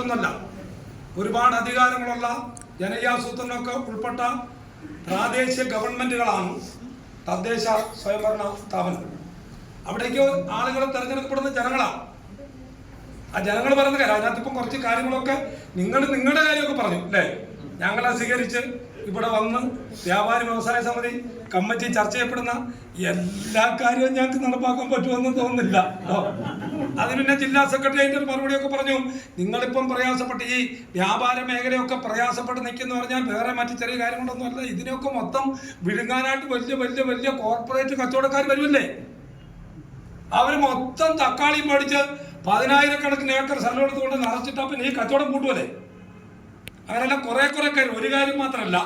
പോലൊന്നുമല്ല. ഒരുപാട് അധികാരങ്ങളുള്ള ജനകീയാസൂത്രണമൊക്കെ ഉൾപ്പെട്ട പ്രാദേശിക ഗവൺമെന്റുകളാണ് തദ്ദേശ സ്വയംഭരണ സ്ഥാപനങ്ങൾ. അവിടേക്ക് ആളുകളെ തെരഞ്ഞെടുക്കപ്പെടുന്ന ജനങ്ങളാണ്. ആ ജനങ്ങൾ പറയുന്ന കാര്യം അതിനകത്തിപ്പം കുറച്ച് കാര്യങ്ങളൊക്കെ നിങ്ങളുടെ കാര്യമൊക്കെ പറഞ്ഞു അല്ലേ. ഞങ്ങളെ സ്വീകരിച്ച് ഇവിടെ വന്ന് വ്യാപാരി വ്യവസായ സമിതി കമ്മിറ്റി ചർച്ച ചെയ്യപ്പെടുന്ന എല്ലാ കാര്യവും ഞങ്ങൾക്ക് നടപ്പാക്കാൻ പറ്റുമെന്ന് തോന്നുന്നില്ല. അത് പിന്നെ ജില്ലാ സെക്രട്ടറി അതിൻ്റെ ഒരു മറുപടിയൊക്കെ പറഞ്ഞു. നിങ്ങളിപ്പം പ്രയാസപ്പെട്ട് ഈ വ്യാപാര മേഖലയൊക്കെ പ്രയാസപ്പെട്ട് നിൽക്കുന്ന പറഞ്ഞാൽ വേറെ മറ്റു ചെറിയ കാര്യങ്ങളൊന്നും അല്ല. ഇതിനൊക്കെ മൊത്തം വിഴുങ്ങാനായിട്ട് വലിയ വലിയ വലിയ കോർപ്പറേറ്റ് കച്ചവടക്കാർ വരുമല്ലേ. അവർ മൊത്തം തക്കാളി മേടിച്ച് 10,000 ഏക്കർ സ്ഥലം എടുത്തുകൊണ്ട് നിറച്ചിട്ടാ പിന്നെ ഈ കച്ചവടം കൂട്ടുമല്ലേ. അങ്ങനെയല്ല കുറെ കാര്യം, ഒരു കാര്യം മാത്രമല്ല,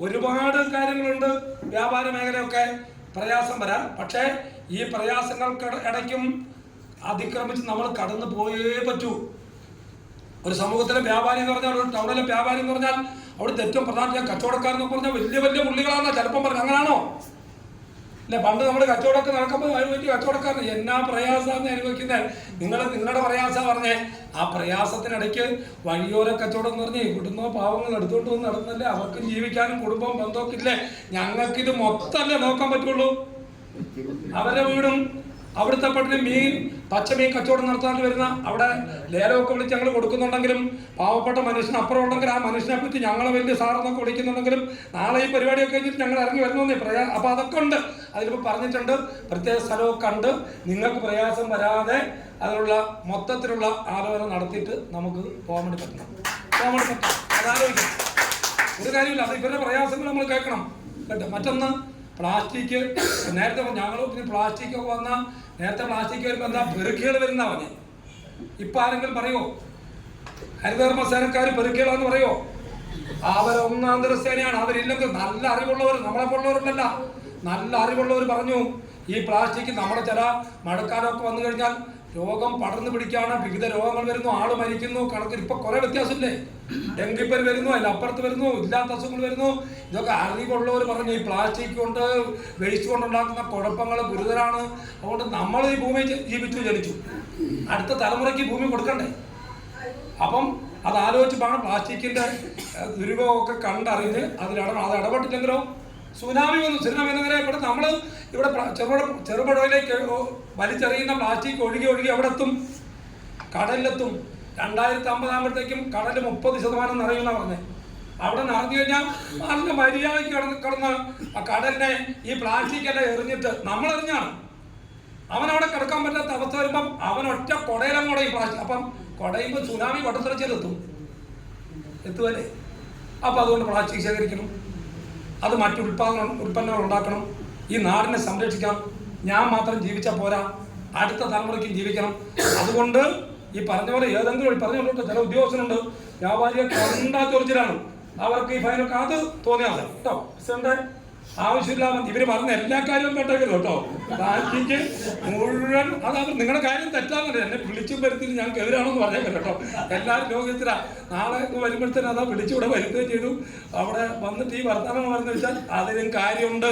ഒരുപാട് കാര്യങ്ങളുണ്ട് വ്യാപാര മേഖലയൊക്കെ പ്രയാസം വരാൻ. പക്ഷേ ഈ പ്രയാസങ്ങൾക്ക് ഇടയ്ക്കും അതിക്രമിച്ച് നമ്മൾ കടന്നു പോയേ പറ്റൂ. ഒരു സമൂഹത്തിലെ വ്യാപാരി എന്ന് പറഞ്ഞാൽ, ഒരു ടൗണിലെ വ്യാപാരി എന്ന് പറഞ്ഞാൽ അവിടുത്തെ ഏറ്റവും പ്രധാന കച്ചവടക്കാരെന്ന് പറഞ്ഞാൽ വലിയ വലിയ പുള്ളികളാണെന്നാ ചിലപ്പം പറഞ്ഞു. അങ്ങനാണോ? അല്ലെ, പണ്ട് നമ്മൾ കച്ചവടമൊക്കെ നടക്കുമ്പോൾ അതിന് വലിയ കച്ചവടക്കാരൻ എന്നാ പ്രയാസമാണ് അനുഭവിക്കുന്നത്. നിങ്ങളുടെ പ്രയാസം പറഞ്ഞേ. ആ പ്രയാസത്തിനിടയ്ക്ക് വഴിയോര കച്ചവടം എന്ന് പറഞ്ഞേ ഇവിടുന്നോ പാവങ്ങൾ എടുത്തുകൊണ്ട് വന്ന് നടന്നല്ലേ, അവർക്കും ജീവിക്കാനും കുടുംബം ബന്ധമൊക്കെ ഇല്ലേ. ഞങ്ങൾക്കിത് മൊത്തമല്ലേ നോക്കാൻ പറ്റുള്ളൂ. അവരുടെ വീടും അവിടുത്തെ പട്ടിണി മീൻ പച്ചമീൻ കച്ചവടം നടത്താൻ വരുന്ന അവിടെ ലേലമൊക്കെ വിളിച്ച് ഞങ്ങൾ കൊടുക്കുന്നുണ്ടെങ്കിലും പാവപ്പെട്ട മനുഷ്യന് അപ്പുറം ഉണ്ടെങ്കിൽ ആ മനുഷ്യനെ പറ്റി ഞങ്ങളെ വലിയ സാറെന്നൊക്കെ വിളിക്കുന്നുണ്ടെങ്കിലും നാളെ ഈ പരിപാടിയൊക്കെ കഴിഞ്ഞിട്ട് ഞങ്ങൾ ഇറങ്ങി വരണമെന്നേ അപ്പോൾ അതൊക്കെ ഉണ്ട്. അതിലിപ്പോൾ പറഞ്ഞിട്ടുണ്ട് പ്രത്യേക സ്ഥലമൊക്കെ കണ്ട് നിങ്ങൾക്ക് പ്രയാസം വരാതെ അതിനുള്ള മൊത്തത്തിലുള്ള ആലോചന നടത്തിയിട്ട് നമുക്ക് പോകാൻ വേണ്ടി പറ്റണം. അതാലോചിക്കണം. ഒരു കാര്യമില്ല, അത് ഇവരുടെ പ്രയാസങ്ങൾ നമ്മൾ കേൾക്കണം കേട്ടോ. മറ്റൊന്ന് പ്ലാസ്റ്റിക്. നേരത്തെ ഞങ്ങൾ പിന്നെ പ്ലാസ്റ്റിക് ഒക്കെ വന്ന നേരത്തെ പ്ലാസ്റ്റിക് വരുമ്പോൾ എന്താ പെറുക്കികൾ വരുന്ന പറഞ്ഞേ. ഇപ്പം ആരെങ്കിലും പറയുമോ ഹരിതകർമ്മ സേനക്കാർ പെറുക്കികളാന്ന് പറയുമോ? അവരൊന്നാന്തര സേനയാണ്. അവരില്ലെങ്കിൽ നല്ല അറിവുള്ളവർ, നമ്മളെ പോലുള്ളവരല്ല, നല്ല അറിവുള്ളവർ പറഞ്ഞു ഈ പ്ലാസ്റ്റിക് നമ്മുടെ ചില മഴക്കാലമൊക്കെ വന്നു കഴിഞ്ഞാൽ രോഗം പടർന്നു പിടിക്കുകയാണ്, വിവിധ രോഗങ്ങൾ വരുന്നു, ആള് മരിക്കുന്നു. കണക്കിൽ ഇപ്പൊ കുറെ വ്യത്യാസമില്ലേ. ഡെങ്കിപ്പനി വരുന്നു, അതിലപ്പുറത്ത് വരുന്നു, ഇല്ലാത്ത അസുഖങ്ങൾ വരുന്നു. ഇതൊക്കെ അറിവുള്ളവർ പറഞ്ഞു ഈ പ്ലാസ്റ്റിക് കൊണ്ട് വേസ്റ്റ് കൊണ്ടുണ്ടാക്കുന്ന കുഴപ്പങ്ങൾ ഗുരുതരാണ്. അതുകൊണ്ട് നമ്മൾ ഈ ഭൂമി ജനിച്ചു, അടുത്ത തലമുറയ്ക്ക് ഭൂമി കൊടുക്കണ്ടേ. അപ്പം അത് ആലോചിച്ചാണ് പ്ലാസ്റ്റിക്കിന്റെ ദുരുപയോഗമൊക്കെ കണ്ടറിഞ്ഞ് അത് ഇടപെട്ടില്ലെങ്കിലോ സുനാമി വന്നു. സുനാമി എന്നങ്ങനെ ഇവിടെ നമ്മൾ ഇവിടെ ചെറുപുഴയിലേക്ക് വലിച്ചെറിയുന്ന പ്ലാസ്റ്റിക് ഒഴുകി എവിടെ എത്തും? കടലിലെത്തും. 2050 ആകുമ്പോഴത്തേക്കും കടൽ 30% നിറയുന്ന പറഞ്ഞത്. അവിടെ നിറഞ്ഞു കഴിഞ്ഞാൽ നല്ല മര്യാദയ്ക്ക് കിടന്ന് ആ കടലിനെ ഈ പ്ലാസ്റ്റിക് എല്ലാം എറിഞ്ഞിട്ട് നമ്മളെറിഞ്ഞാണ് അവനവിടെ കിടക്കാൻ പറ്റാത്ത അവസ്ഥ വരുമ്പം അവനൊറ്റ കുടയിലും കുടയും പ്ലാസ്റ്റിക്. അപ്പം കുടയുമ്പോൾ സുനാമി വട്ടത്തിറച്ചിലെത്തും, എത്തുമല്ലേ. അപ്പം അതുകൊണ്ട് പ്ലാസ്റ്റിക് ശേഖരിക്കണം, അത് മറ്റു ഉൽപ്പന്നങ്ങൾ ഉണ്ടാക്കണം, ഈ നാടിനെ സംരക്ഷിക്കണം. ഞാൻ മാത്രം ജീവിച്ചാൽ പോരാ, അടുത്ത തലമുറയ്ക്കും ജീവിക്കണം. അതുകൊണ്ട് ഈ പറഞ്ഞ പോലെ ഏതെങ്കിലും പറഞ്ഞുകൊണ്ട് ചില ഉദ്യോഗസ്ഥനുണ്ട് വ്യാപാരിയെ കണ്ടാ ചൊറിച്ചിലാണ്, അവർക്ക് ഈ ഫൈനൊക്കെ അത് തോന്നിയാൽ കേട്ടോ. ആവശ്യമില്ല ഇവര് പറഞ്ഞ എല്ലാ കാര്യവും കേട്ടേക്കല്ലോ കേട്ടോ. പ്ലാസ്റ്റിക് മുഴുവൻ അത് നിങ്ങളുടെ കാര്യം തെറ്റാന്നല്ലേ. എന്നെ വിളിച്ചും വരുത്തില്ല ഞങ്ങൾക്ക് എതിരാണെന്ന് പറഞ്ഞേക്കല്ലോ കേട്ടോ. എല്ലാവരും ലോകത്തിലാ. നാളെ വരുമ്പോഴത്തേനും അതാ വിളിച്ചുകൂടെ വരുത്തുകയും ചെയ്തു. അവിടെ വന്നിട്ട് ഈ വർത്തമാനം പറഞ്ഞു വെച്ചാൽ അതിനും കാര്യമുണ്ട്.